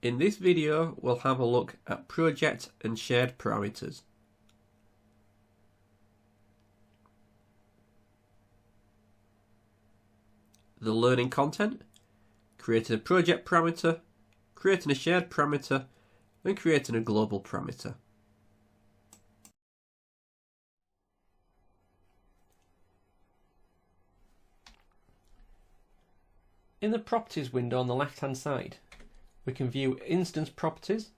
In this video, we'll have a look at project and shared parameters. The learning content, creating a project parameter, creating a shared parameter, and creating a global parameter. In the properties window on the left hand side, we can view instance properties,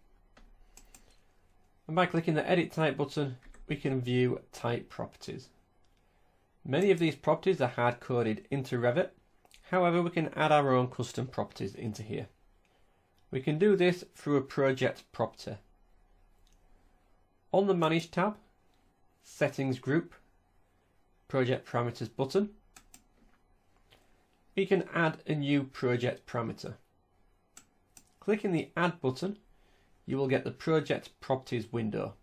and by clicking the edit type button we can view type properties. Many of these properties are hard coded into Revit, however we can add our own custom properties into here. We can do this through a project property. On the Manage tab, Settings Group, Project Parameters button, we can add a new project parameter. Clicking the Add button, you will get the Project Properties window.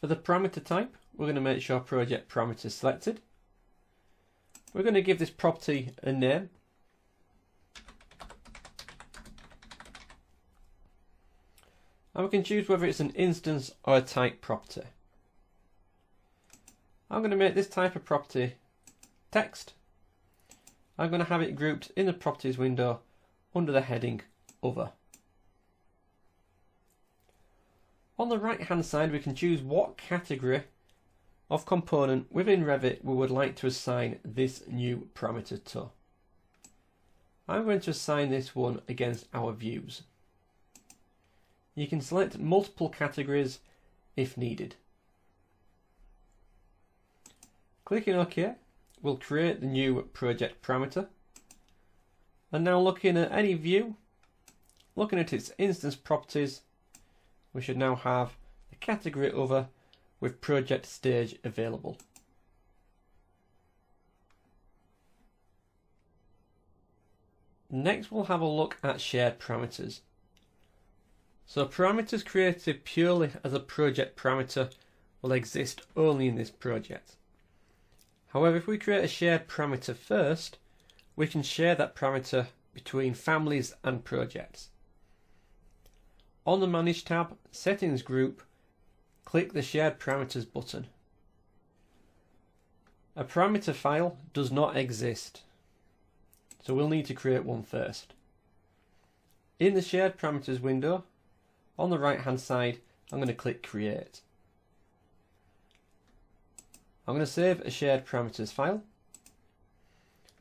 For the parameter type, we're going to make sure Project Parameter is selected. We're going to give this property a name. And we can choose whether it's an instance or a type property. I'm going to make this type of property text. I'm going to have it grouped in the properties window under the heading Other. On the right hand side we can choose what category of component within Revit we would like to assign this new parameter to. I'm going to assign this one against our views. You can select multiple categories if needed. Clicking OK will create the new project parameter. And now looking at any view, looking at its instance properties, we should now have a category Other with project stage available. Next we'll have a look at shared parameters. So parameters created purely as a project parameter will exist only in this project. However, if we create a shared parameter first, we can share that parameter between families and projects. On the Manage tab, Settings Group, click the Shared Parameters button. A parameter file does not exist, so we'll need to create one first. In the Shared Parameters window, on the right hand side, I'm going to click Create. I'm going to save a shared parameters file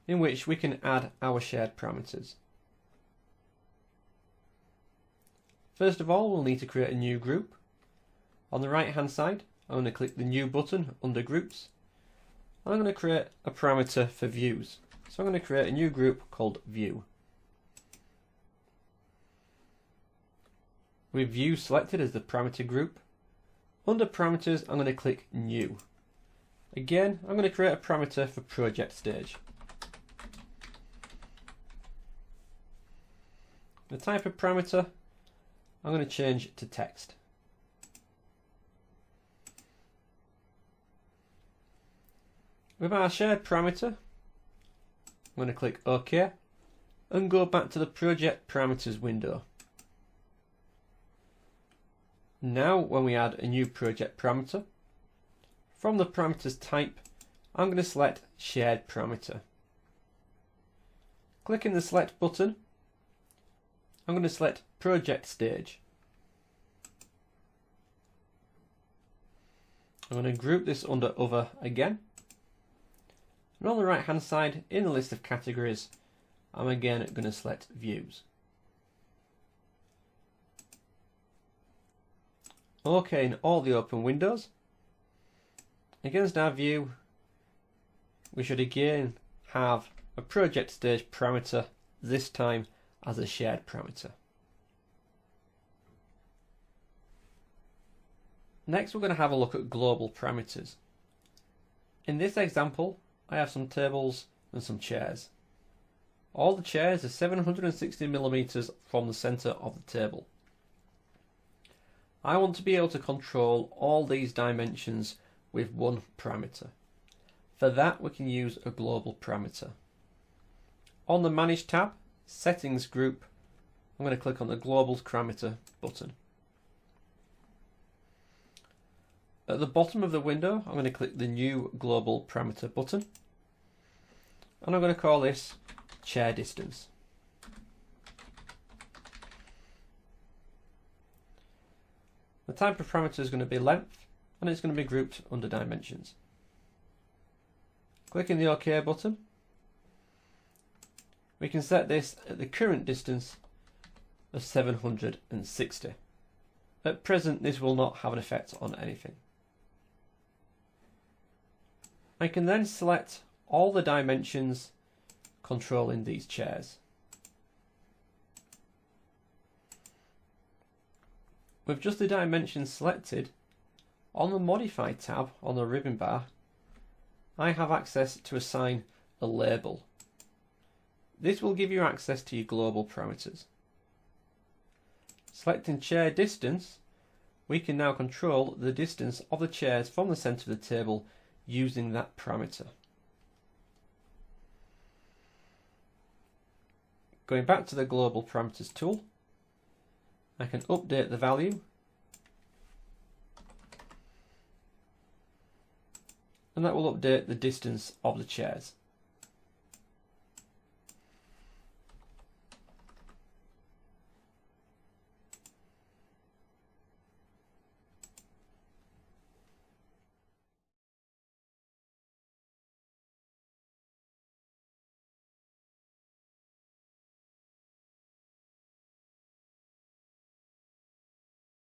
in which we can add our shared parameters. First of all, we'll need to create a new group. On the right hand side, I'm going to click the New button under Groups. And I'm going to create a parameter for views. So I'm going to create a new group called View. With View selected as the parameter group, under Parameters I'm going to click New. Again, I'm going to create a parameter for project stage. The type of parameter I'm going to change to text. With our shared parameter, I'm going to click OK and go back to the Project Parameters window. Now when we add a new project parameter, from the parameters type, I'm going to select Shared Parameter. Clicking the Select button, I'm going to select Project Stage. I'm going to group this under Other again. And on the right hand side, in the list of categories, I'm again going to select Views. OK in all the open windows. Against our view, we should again have a project stage parameter, this time as a shared parameter. Next we're going to have a look at global parameters. In this example, I have some tables and some chairs. All the chairs are 760mm from the centre of the table. I want to be able to control all these dimensions with one parameter. For that we can use a global parameter. On the Manage tab, Settings Group, I'm going to click on the global parameter button. At the bottom of the window, I'm going to click the new global parameter button, and I'm going to call this chair distance. The type of parameter is going to be length, and it's going to be grouped under dimensions. Clicking the OK button, we can set this at the current distance of 760. At present, this will not have an effect on anything. I can then select all the dimensions controlling these chairs. With just the dimensions selected, on the Modify tab on the ribbon bar, I have access to assign a label. This will give you access to your global parameters. Selecting chair distance, we can now control the distance of the chairs from the centre of the table using that parameter. Going back to the global parameters tool, I can update the value, and that will update the distance of the chairs.